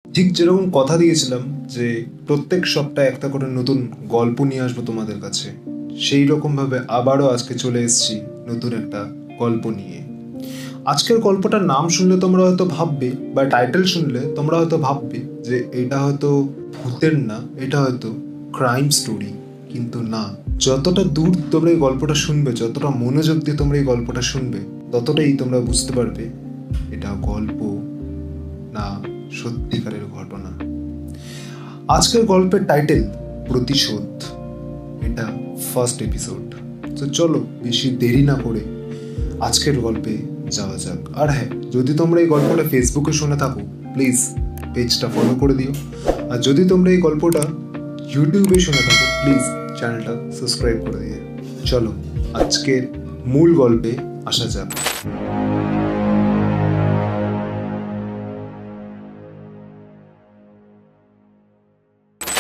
ঠিক যেরকম কথা দিয়েছিলাম যে প্রত্যেক সপ্তাহে একটা করে নতুন গল্প নিয়ে আসবো তোমাদের কাছে, সেই রকমভাবে আবারও আজকে চলে এসেছি নতুন একটা গল্প নিয়ে। আজকের গল্পটার নাম শুনলে তোমরা হয়তো ভাববে, বা টাইটেল শুনলে তোমরা হয়তো ভাববে যে এটা হয়তো ভূতের না, এটা হয়তো ক্রাইম স্টোরি। কিন্তু না, যতটা দূর তোমরা এই গল্পটা শুনবে, যতটা মনোযোগ দিয়ে তোমরা এই গল্পটা শুনবে, ততটাই তোমরা বুঝতে পারবে এটা গল্প না সত্যিকারের ঘটনা। আজকের গল্পের টাইটেল প্রতিশোধ। এটা ফার্স্ট এপিসোড। তো চলো বেশি দেরি না করে আজকের গল্পে যাওয়া যাক। আর হ্যাঁ, যদি তোমরা এই গল্পটা ফেসবুকে শুনে থাকো, প্লিজ পেজটা ফলো করে দিও। আর যদি তোমরা এই গল্পটা ইউটিউবে শুনে থাকো, প্লিজ চ্যানেলটা সাবস্ক্রাইব করে দিও। চলো আজকের মূল গল্পে আসা যাক।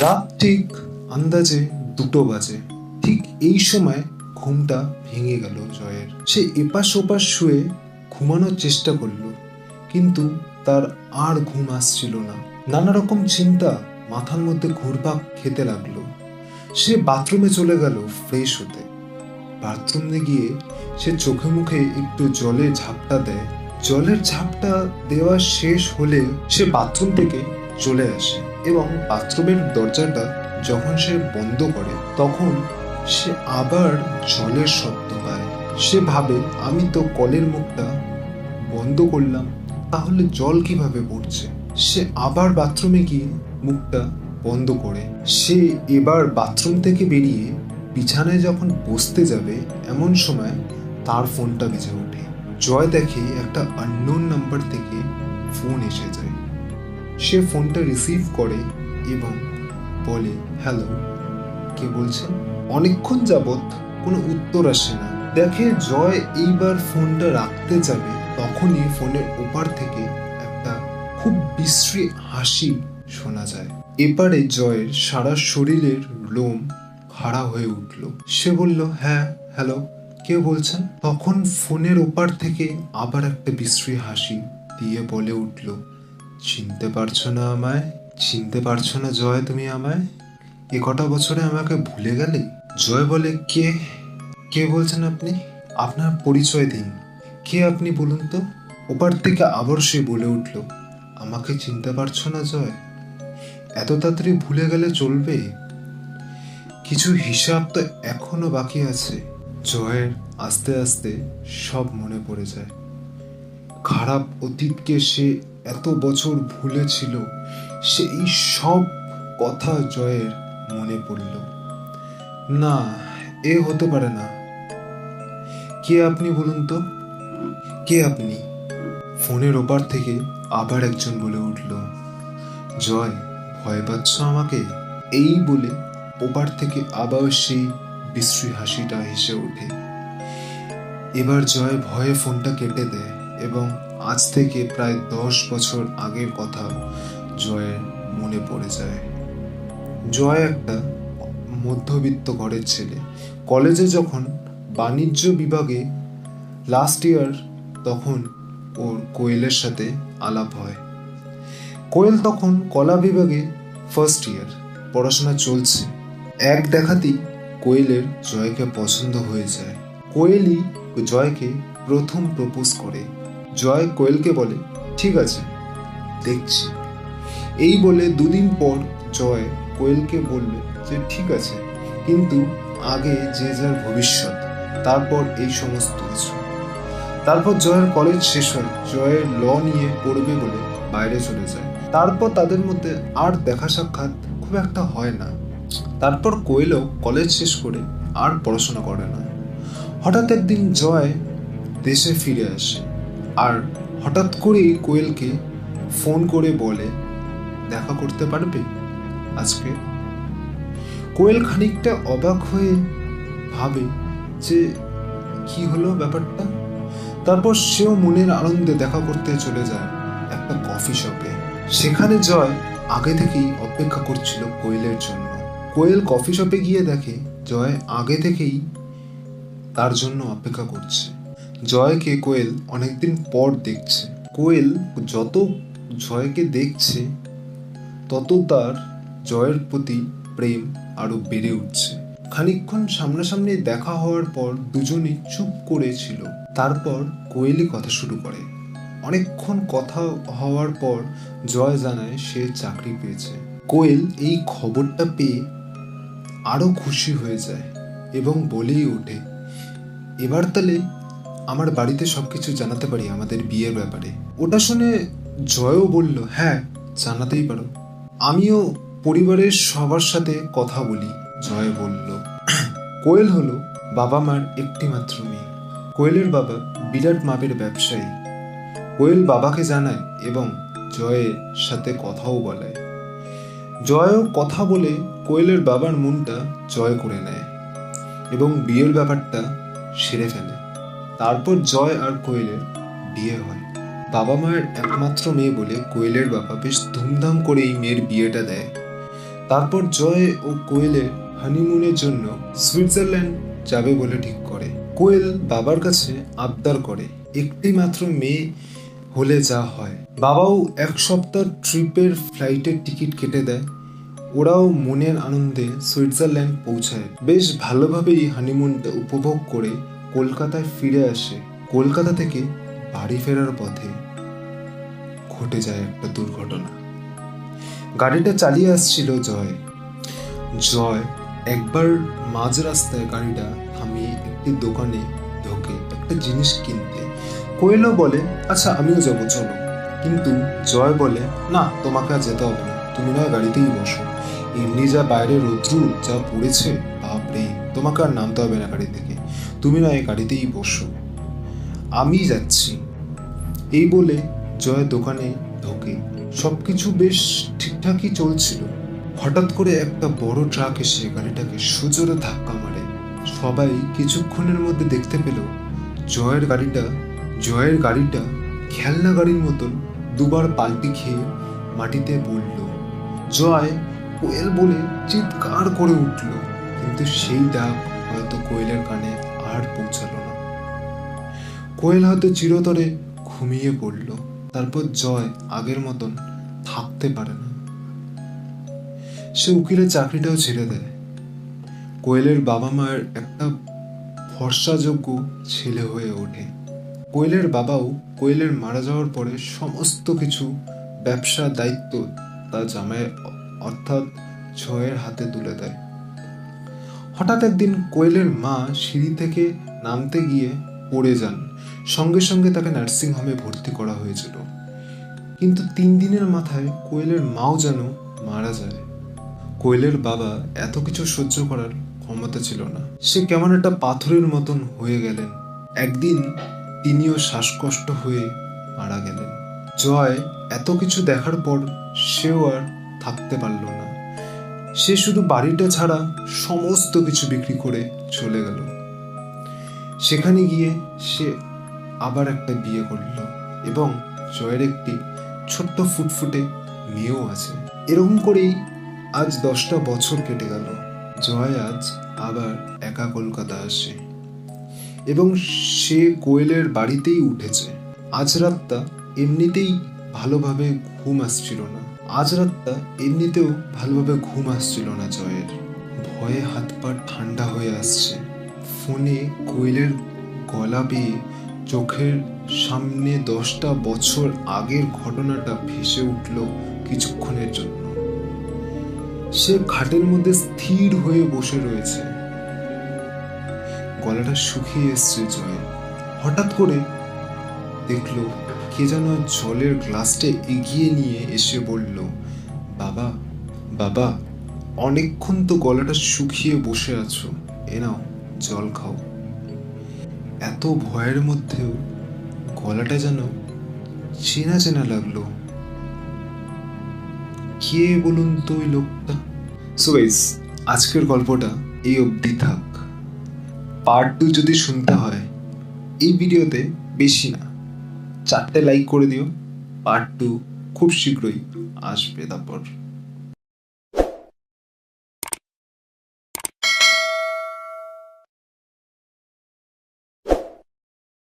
রাত ঠিক আন্দাজে 2টো বাজে। ঠিক এই সময় ঘুমটা ভেঙে গেল জয়ের। সে এপাশ ওপাশ শুয়ে ঘুমানোর চেষ্টা করলো, কিন্তু তার আর ঘুম আসছিল না। নানা রকম চিন্তা মাথার মধ্যে ঘুরপাক খেতে লাগলো। সে বাথরুমে চলে গেল ফ্রেশ হতে। বাথরুমে গিয়ে সে চোখে মুখে একটু জলের ঝাপটা দেয়। জলের ঝাপটা দেওয়া শেষ হলে সে বাথরুম থেকে চলে আসে এবং বাথরুমের দরজাটা যখন সে বন্ধ করে, তখন সে আবার জলের শব্দ পায়। সে ভাবে, আমি তো কলের মুখটা বন্ধ করলাম, তাহলে জল কিভাবে পড়ছে। সে আবার বাথরুমে গিয়ে মুখটা বন্ধ করে সে এবার বাথরুম থেকে বেরিয়ে বিছানায় যখন বসতে যাবে, এমন সময় তার ফোনটা বেজে ওঠে। জয় দেখে একটা আননোন নাম্বার থেকে ফোন এসে যায়। সে ফোনটা রিসিভ করে এবং বলে, হ্যালো, কে বলছেন? অনেকক্ষণ যাবৎ কোনো উত্তর আসে না। দেখে জয় এইবার ফোনটা রাখতে যাবে, তখনই ফোনের ওপার থেকে একটা খুব বিশ্রী হাসি শোনা যায়। এপারে জয়ের সারা শরীরের লোম খাড়া হয়ে উঠল। সে বলল, হ্যাঁ, হ্যালো, কে বলছেন? তখন ফোনের ওপার থেকে আবার একটা বিশ্রী হাসি দিয়ে বলে উঠল, চিনতে পারছো না আমায়? চিনতে পারছো না জয় তুমি আমায়? কটা বছরে আমাকে ভুলে গেলে? জয় বলে, কে কে বলছেন আপনি? আপনার পরিচয় দিন। কে আপনি বলুন তো? ওপার থেকে আবার সে বলে উঠল, আমাকে চিনতে পারছো না জয়? এত তাড়াতাড়ি ভুলে গেলে চলবে? কিছু হিসাব তো এখনো বাকি আছে। জয়ের আস্তে আস্তে সব মনে পড়ে যায়। খারাপ অতীতকে সে এত বছর ভুলেছিল, সেই সব কথা জয়ের মনে পড়ল। না, এ হতে পারে না। কে আপনি বলুন তো? কে আপনি? ফোনের ওপার থেকে আবার একজন বলে উঠল, জয়, ভয় পাচ্ছ আমাকে? এই বলে ওপার থেকে আবার সেই বিশ্রী হাসিটা হেসে ওঠে। এবার জয় ভয়ে ফোনটা কেটে দেয় এবং আজ থেকে প্রায় 10 বছর আগের কথা জয়ের মনে পড়ে যায়। জয় একটা মধ্যবিত্ত ঘরের ছেলে। কলেজে যখন বাণিজ্য বিভাগে লাস্ট ইয়ার, তখন ওর কোয়েলের সাথে আলাপ হয়। কোয়েল তখন কলা বিভাগে ফার্স্ট ইয়ার, পড়াশোনা চলছে। এক দেখাতেই কোয়েলের জয়কে পছন্দ হয়ে যায়। কোয়েলই জয়কে প্রথম প্রপোজ করে। জয় কোয়েলকে বলে, ঠিক আছে, দেখছি। এই বলে 2 দিন পর জয় কোয়েলকে বলবে যে ঠিক আছে, কিন্তু আগে যে যার ভবিষ্যৎ, তারপর এই সমস্ত কিছু। তারপর জয়ের কলেজ শেষ হয়। জয়ের ল নিয়ে পড়বে বলে বাইরে চলে যায়। তারপর তাদের মধ্যে আর দেখা সাক্ষাৎ খুব একটা হয় না। তারপর কোয়েলও কলেজ শেষ করে আর পড়াশোনা করে না। হঠাৎ একদিন জয় দেশে ফিরে আসে আর হঠাৎ করেই কোয়েলকে ফোন করে বলে, দেখা করতে পারবে আজকে? কোয়েল খানিকটা অবাক হয়ে ভাবে যে কি হলো ব্যাপারটা। তারপর সেও মনের আনন্দে দেখা করতে চলে যায় একটা কফি শপে। সেখানে জয় আগে থেকেই অপেক্ষা করছিল কোয়েলের জন্য। কোয়েল কফি শপে গিয়ে দেখে জয় আগে থেকেই তার জন্য অপেক্ষা করছে। জয়কে কোয়েল অনেকদিন পর দেখছে। কোয়েল যত জয়কে দেখছে, তত তার জয়ের প্রতি প্রেম আরো বেড়ে উঠছে। খানিকক্ষণ সামনাসামনি দেখা হওয়ার পর দুজনেই চুপ করেছিল। তারপর কোয়েলই কথা শুরু করে। অনেকক্ষণ কথা হওয়ার পর জয় জানায় সে চাকরি পেয়েছে। কোয়েল এই খবরটা পেয়ে আরো খুশি হয়ে যায় এবং বলেই ওঠে, এবার তাহলে আমার বাড়িতে সবকিছু জানাতে পারি আমাদের বিয়ের ব্যাপারে। ওটা শুনে জয়ও বলল, হ্যাঁ জানাতেই পারো, আমিও পরিবারের সবার সাথে কথা বলি। জয় বলল। কোয়েল হলো বাবা মার একটি মাত্র মেয়ে। কোয়েলের বাবা বিরাট মাপের ব্যবসায়ী। কোয়েল বাবাকে জানায় এবং জয়ের সাথে কথাও বলে। জয়ও কথা বলে কোয়েলের বাবার মনটা জয় করে নেয় এবং বিয়ের ব্যাপারটা সেরে ফেলে। তারপর জয় আর কোয়েলের বিয়ে হয়। বাবা মায়ের একমাত্র মেয়ে বলে কোয়েলের বাবা বেশ ধুমধাম করে এই মেয়ের বিয়েটা দেয়। তারপর জয় ও কোয়েলের হানিমুনের জন্য সুইজারল্যান্ড যাবে বলে ঠিক করে। কোয়েল বাবার কাছে আবদার করে, একটি মাত্র মেয়ে হলে যা হয়। বাবাও এক সপ্তাহ ট্রিপের ফ্লাইটের টিকিট কেটে দেয়। ওরাও মনের আনন্দে সুইজারল্যান্ড পৌঁছায়। বেশ ভালোভাবেই হানিমুনটা উপভোগ করে কলকাতায় ফিরে আসে। কলকাতা থেকে বাড়ি ফেরার পথে ঘটে যায় একটা দুর্ঘটনা। গাড়িটা চালিয়ে আসছিল জয়। একবার মাঝ রাস্তায় গাড়িটা থামিয়ে একটি দোকানে ঢোকে একটা জিনিস কিনতে। কোয়েলও বলে, আচ্ছা আমিও যাবো চলো। কিন্তু জয় বলে, না তোমাকে আর যেতে হবে না, তুমি নয় গাড়িতেই বসো। এমনি যা বাইরে রৌদ্র যা পড়েছে, বাপরে, তোমাকে আর নামতে হবে না গাড়ি থেকে, তুমি নয় গাড়িতেই বসো, আমি যাচ্ছি। এই বলে জয় দোকানে ঢোকে। সবকিছু বেশ ঠিকঠাকই চলছিল। হঠাৎ করে একটা বড় ট্রাক এসে গাড়িটাকে সুজোরে ধাক্কা মারে। সবাই কিছুক্ষণের মধ্যে দেখতে পেল জয়ের গাড়িটা খেলনা গাড়ির মতন দুবার পাল্টি খেয়ে মাটিতে পড়ল। জয় কোয়েল বলে চিৎকার করে উঠল, কিন্তু সেই ডাক হয়তো কোয়েলের কানে আর পৌঁছালো না। কোয়েল হয়তো চিরতরে ঘুমিয়ে পড়ল। তারপর জয় আগের মতন থাকতে পারে না। সে উকিলের চাকরিটাও ছেড়ে দেয়। কোয়েলের বাবা মায়ের একটা ভরসাযোগ্য ছেলে হয়ে ওঠে। কোয়েলের বাবাও কোয়েলের মারা যাওয়ার পরে সমস্ত কিছু ব্যবসা দায়িত্ব তার জামাই অর্থাৎ জয়ের হাতে তুলে দেয়। হঠাৎ একদিন কোয়েলের মা সিঁড়ি থেকে নামতে গিয়ে পড়ে যান। সঙ্গে সঙ্গে তাকে নার্সিং হোমে ভর্তি করা হয়েছিল। কিন্তু 3 দিনের মাথায় কোয়েলের মাও যেন মারা যায়। কোয়েলের বাবা এত কিছু সহ্য করার ক্ষমতা ছিল না। সে কেমন একটা পাথরের মতন হয়ে গেলেন। একদিন তিনিও শ্বাসকষ্ট হয়ে মারা গেলেন। জয় এত কিছু দেখার পর সেও আর থাকতে পারল না। সে শুধু বাড়িটা ছাড়া সমস্ত কিছু বিক্রি করে চলে গেল। সেখানে গিয়ে সে আবার একটা বিয়ে করল এবং জয়ের একটি ছোট্ট ফুটফুটে মেয়েও আছে। এরকম করেই আজ 10টা বছর কেটে গেল। জয় আজ আবার একা কলকাতা আসে এবং সে কোয়েলের বাড়িতেই উঠেছে। আজ রাতটা এমনিতেই ভালোভাবে ঘুম আসছিল না জয়ের। ভয়ে হাত পা ঠান্ডা হয়ে আসছে। ফোনে কোয়েলের গলা পেয়ে চোখের সামনে 10টা বছর আগের ঘটনাটা ভেসে উঠল কিছুক্ষণের জন্য। সে খাটের মধ্যে স্থির হয়ে বসে রয়েছে। গলাটা শুকিয়ে এসছে জয়ের। হঠাৎ করে দেখলো কে যেন জলের গ্লাসটা এগিয়ে নিয়ে এসে বলল, বাবা বাবা, অনেকক্ষণ তো গলাটা শুকিয়ে বসে আছো, এ নাও জল খাও। এত ভয়ের মধ্যেও গলাটা যেন চেনা চেনা লাগলো। কে বলুন তো ওই লোকটা? সো গাইস, আজকের গল্পটা এই অবধি থাক। পার্ট 2 যদি শুনতে হয় এই ভিডিওতে বেশি না 4টে লাইক করে দিও। পার্ট 2 খুব শীঘ্রই আসবে। তারপর